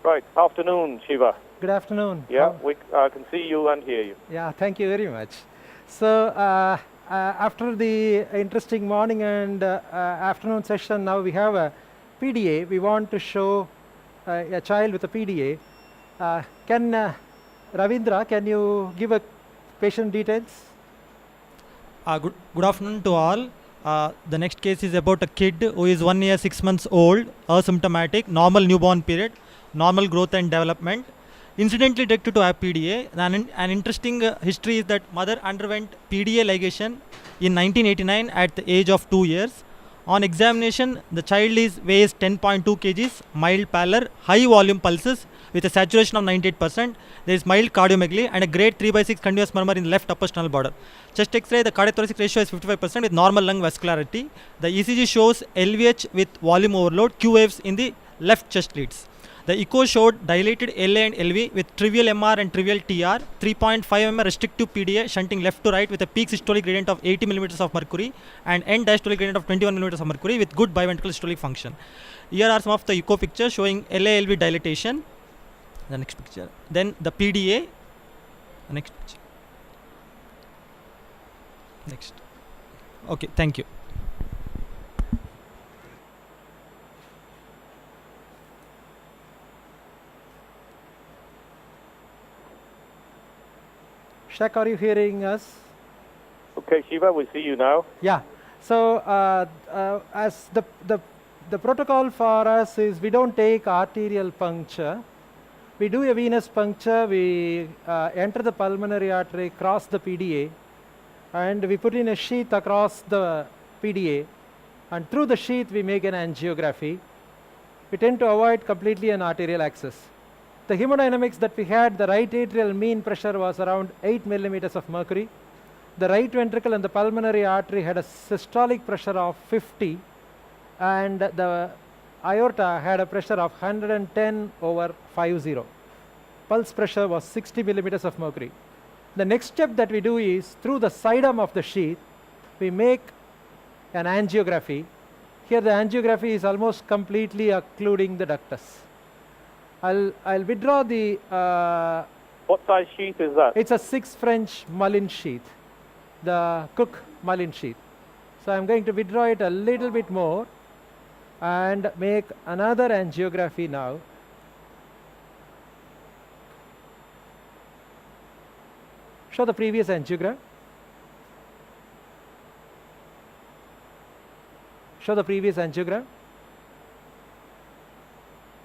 Right. Afternoon, Shiva. Good afternoon. Yeah, I can see you and hear you. Yeah, thank you very much. So after the interesting morning and afternoon session, now we have a PDA. We want to show a child with a PDA. Ravindra, can you give a patient details? Good afternoon to all. The next case is about a kid who is 1 year 6 months old, asymptomatic, normal newborn period, normal growth and development, incidentally detected to have PDA. An interesting history is that mother underwent PDA ligation in 1989 at the age of 2 years. On examination, the child weighs 10.2 kgs, mild pallor, high volume pulses with a saturation of 98%. There is mild cardiomegaly and a grade 3/6 continuous murmur in the left upper sternal border. Chest X-ray, the cardiothoracic ratio is 55% with normal lung vascularity. The ECG shows LVH with volume overload, Q waves in the left chest leads. The echo showed dilated LA and LV with trivial MR and trivial TR, 3.5 mm restrictive PDA shunting left to right with a peak systolic gradient of 80 mm of mercury and end diastolic gradient of 21 mm of mercury with good biventricular systolic function. Here are some of the echo pictures showing LA LV dilatation. The next picture. Then the PDA. The next picture. Next. Okay, thank you. Shak, are you hearing us? Okay, Shiva, we see you now. Yeah. So as the protocol for us is we don't take arterial puncture. We do a venous puncture. We enter the pulmonary artery, cross the PDA, and we put in a sheath across the PDA. And through the sheath, we make an angiography. We tend to avoid completely an arterial access. The hemodynamics that we had, the right atrial mean pressure was around 8 millimeters of mercury. The right ventricle and the pulmonary artery had a systolic pressure of 50, and the aorta had a pressure of 110/50. Pulse pressure was 60 millimeters of mercury. The next step that we do is, through the side arm of the sheath, we make an angiography. Here the angiography is almost completely occluding the ductus. I'll withdraw the... What size sheath is that? It's a 6 French Mullin sheath, the Cook Mullin sheath. So I'm going to withdraw it a little bit more and make another angiography now. Show the previous angiogram. Show the previous angiogram.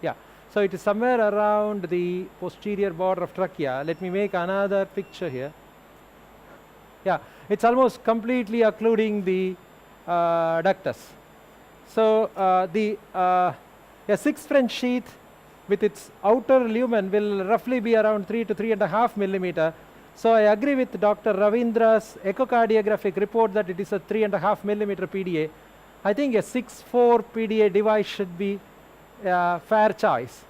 Yeah. So it is somewhere around the posterior border of trachea. Let me make another picture here. Yeah, it's almost completely occluding the ductus. So a 6 French sheath with its outer lumen will roughly be around 3 to 3.5 millimeter. So I agree with Dr. Ravindra's echocardiographic report that it is a 3.5 millimeter PDA. I think a 6/4 PDA device should be fair choice.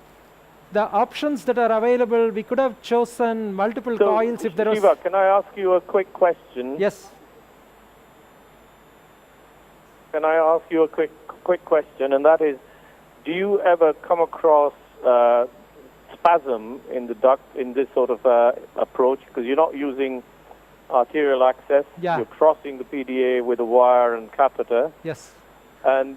The options that are available, we could have chosen multiple coils if there was... Shiva, can I ask you a quick question? Yes. Can I ask you a quick question, and that is, do you ever come across spasm in the duct in this sort of approach? Because you're not using arterial access. Yeah. You're crossing the PDA with a wire and catheter. Yes. And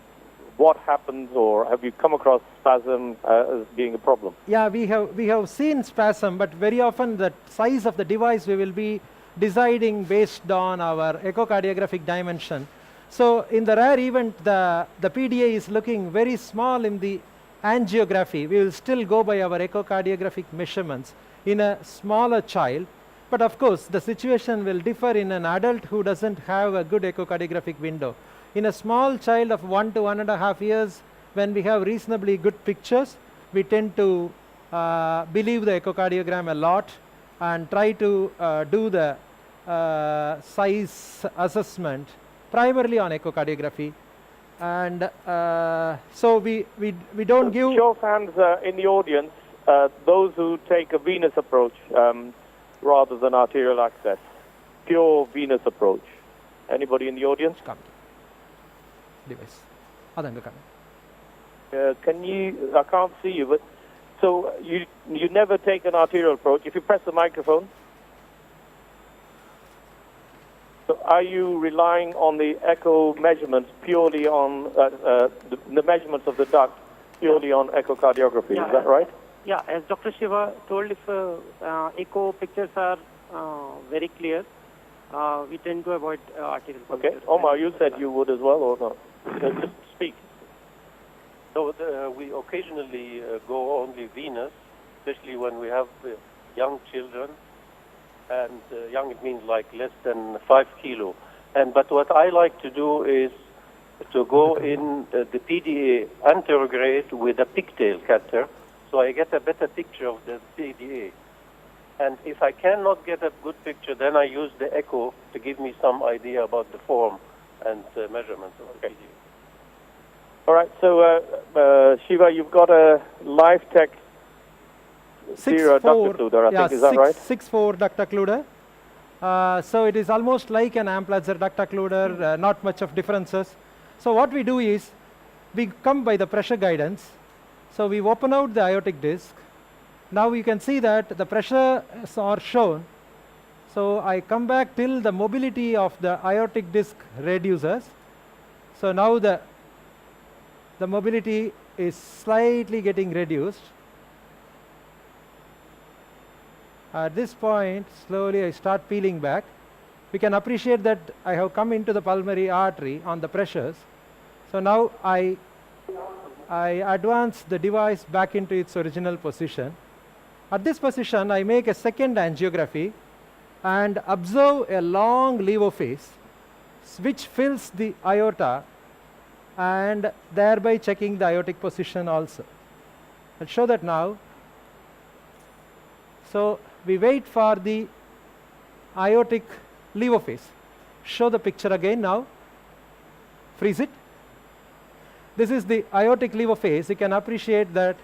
what happens, or have you come across spasm as being a problem? Yeah, we have seen spasm, but very often the size of the device we will be deciding based on our echocardiographic dimension. So in the rare event the PDA is looking very small in the angiography, we will still go by our echocardiographic measurements in a smaller child. But of course, the situation will differ in an adult who doesn't have a good echocardiographic window. In a small child of 1 to 1.5 years, when we have reasonably good pictures, we tend to believe the echocardiogram a lot and try to do the size assessment primarily on echocardiography. And so we don't give... Show of hands in the audience, those who take a venous approach rather than arterial access. Pure venous approach. Anybody in the audience? Come. Device. Can you, I can't see you, but So you never take an arterial approach. If you press the microphone, so are you relying on the echo measurements purely on the measurements of the duct purely on echocardiography? Yeah. Is that right? Yeah, as Dr. Shiva told, if echo pictures are very clear, we tend to avoid arterial Okay. punctures. Omar, you said you would as well, or not? Just speak. So we occasionally go only venous, especially when we have young children, and young it means like less than 5 kilo. But what I like to do is to go in the PDA anterograde with a pigtail cutter, so I get a better picture of the PDA. And if I cannot get a good picture, then I use the echo to give me some idea about the form and measurements of the PDA. All right. So Shiva, you've got a LifeTech Zero duct occluder, I think, is that right? 6/4 duct occluder. So it is almost like an Amplatzer duct occluder, not much of differences. So what we do is, we come by the pressure guidance. So we open out the aortic disc. Now you can see that the pressures are shown. So I come back till the mobility of the aortic disc reduces. So now the mobility is slightly getting reduced. At this point, slowly I start peeling back. We can appreciate that I have come into the pulmonary artery on the pressures. So now I advance the device back into its original position. At this position, I make a second angiography and observe a long levophase which fills the aorta, and thereby checking the aortic position also. I'll show that now. So we wait for the aortic levophase. Show the picture again now. Freeze it. This is the aortic levophase. You can appreciate that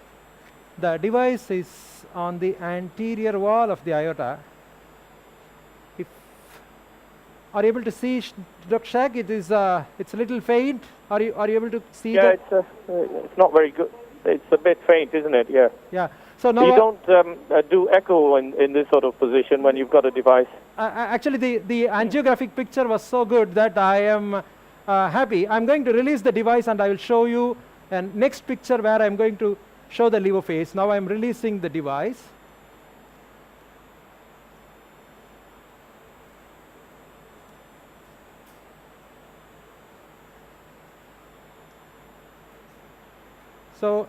the device is on the anterior wall of the aorta. Are you able to see, Dr. Shag? It's a little faint. Are you able to see that? Yeah, it's not very good. It's a bit faint, isn't it? Yeah. Yeah. So now you don't do echo in this sort of position when you've got a device. Actually, the angiographic picture was so good that I am happy. I'm going to release the device and I will show you a next picture where I'm going to show the levophase. Now I'm releasing the device. So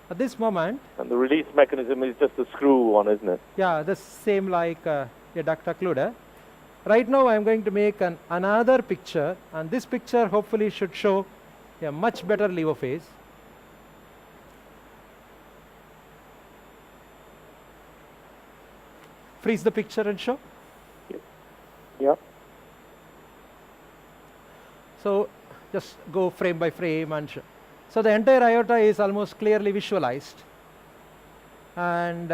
at this moment, and the release mechanism is just a screw one, isn't it? Yeah, the same like a duct occluder. Right now I'm going to make another picture, and this picture hopefully should show a much better levophase. Freeze the picture and show. Yeah. So just go frame by frame and show. So the entire aorta is almost clearly visualized, and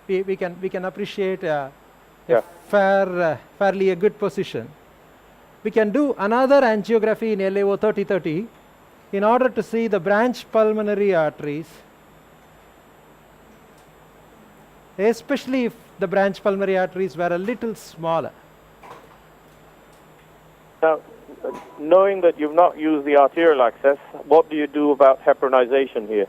we can appreciate fairly a good position. We can do another angiography in LAO 3030 in order to see the branch pulmonary arteries, especially if the branch pulmonary arteries were a little smaller. Now, knowing that you've not used the arterial access, what do you do about heparinization here?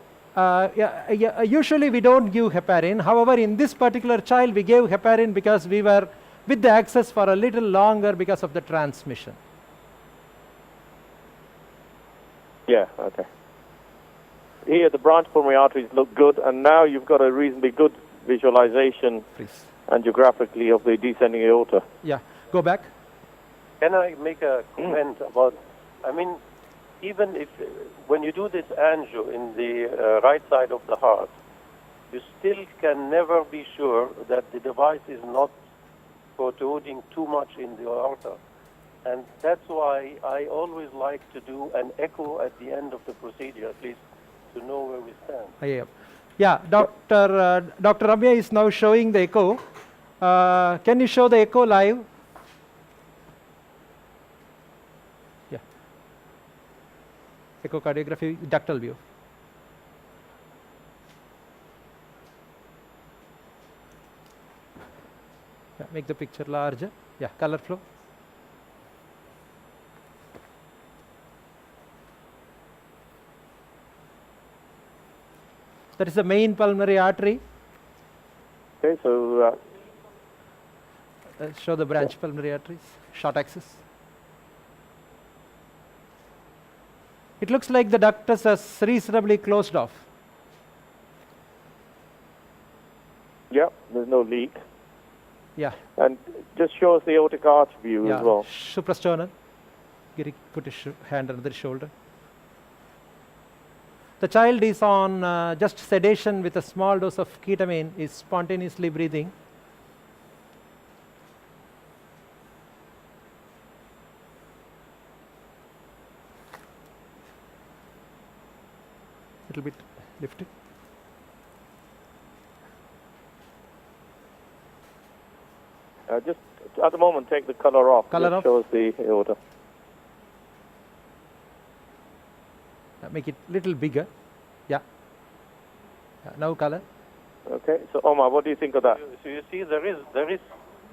Usually we don't give heparin. However, in this particular child, we gave heparin because we were with the access for a little longer because of the transmission. Yeah, okay. Here, the branch pulmonary arteries look good, and now you've got a reasonably good visualization angiographically of the descending aorta. Yeah, go back. Can I make a comment about, even if, when you do this angio in the right side of the heart, you still can never be sure that the device is not protruding too much in the aorta. And that's why I always like to do an echo at the end of the procedure, at least to know where we stand. Yeah, Dr. Ramya is now showing the echo. Can you show the echo live? Yeah. Echocardiography, ductal view. make the picture larger. Yeah, color flow. That is the main pulmonary artery. Okay, so Show the branch pulmonary arteries, short axis. It looks like the ductus is reasonably closed off. yeah, there's no leak. Yeah. And just show us the aortic arch view Yeah. as well. Suprasternal. Giri, put his hand under the shoulder. The child is on just sedation with a small dose of ketamine, is spontaneously breathing. Little bit lifted. Just at the moment, take the color off. Color Just off. shows the aorta. Make it little bigger. Yeah. Now color. Okay, so Omar, what do you think of that? So you see, there is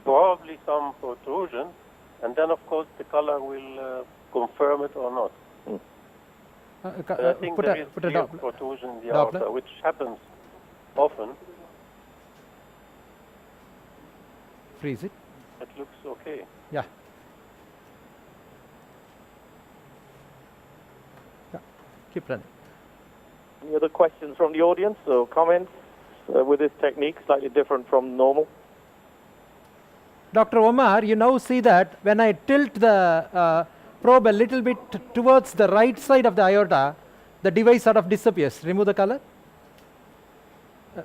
probably some protrusion, and then of course the color will confirm it or not. But I think Put there a is put a clear Doppler. protrusion in the Doppler. aorta, which happens often. Freeze it. It looks okay. Yeah. Yeah. Keep running. Any other questions from the audience or comments with this technique, slightly different from normal? Dr. Omar, you now see that when I tilt the probe a little bit towards the right side of the aorta, the device sort of disappears. Remove the color.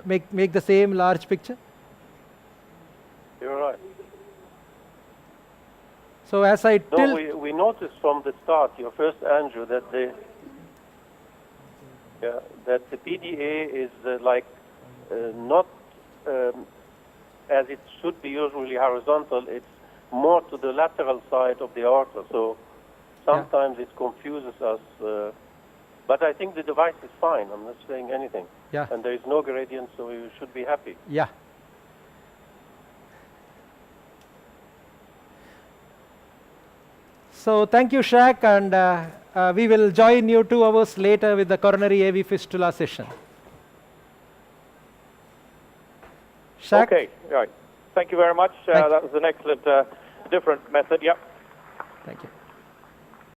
Make the same large picture. You're right. So as I No, tilt, we noticed from the start, your first angio, that the PDA is not as it should be usually horizontal. It's more to the lateral side of the aorta. So sometimes it confuses us. But I think the device is fine. I'm not saying anything. yeah, And there is no gradient, so you should be happy. yeah. So thank you, Shaq, and we will join you 2 hours later with the coronary AV fistula session. Shaq? Okay, right. Thank you very much. That was an excellent, different method. Yep. Thank you.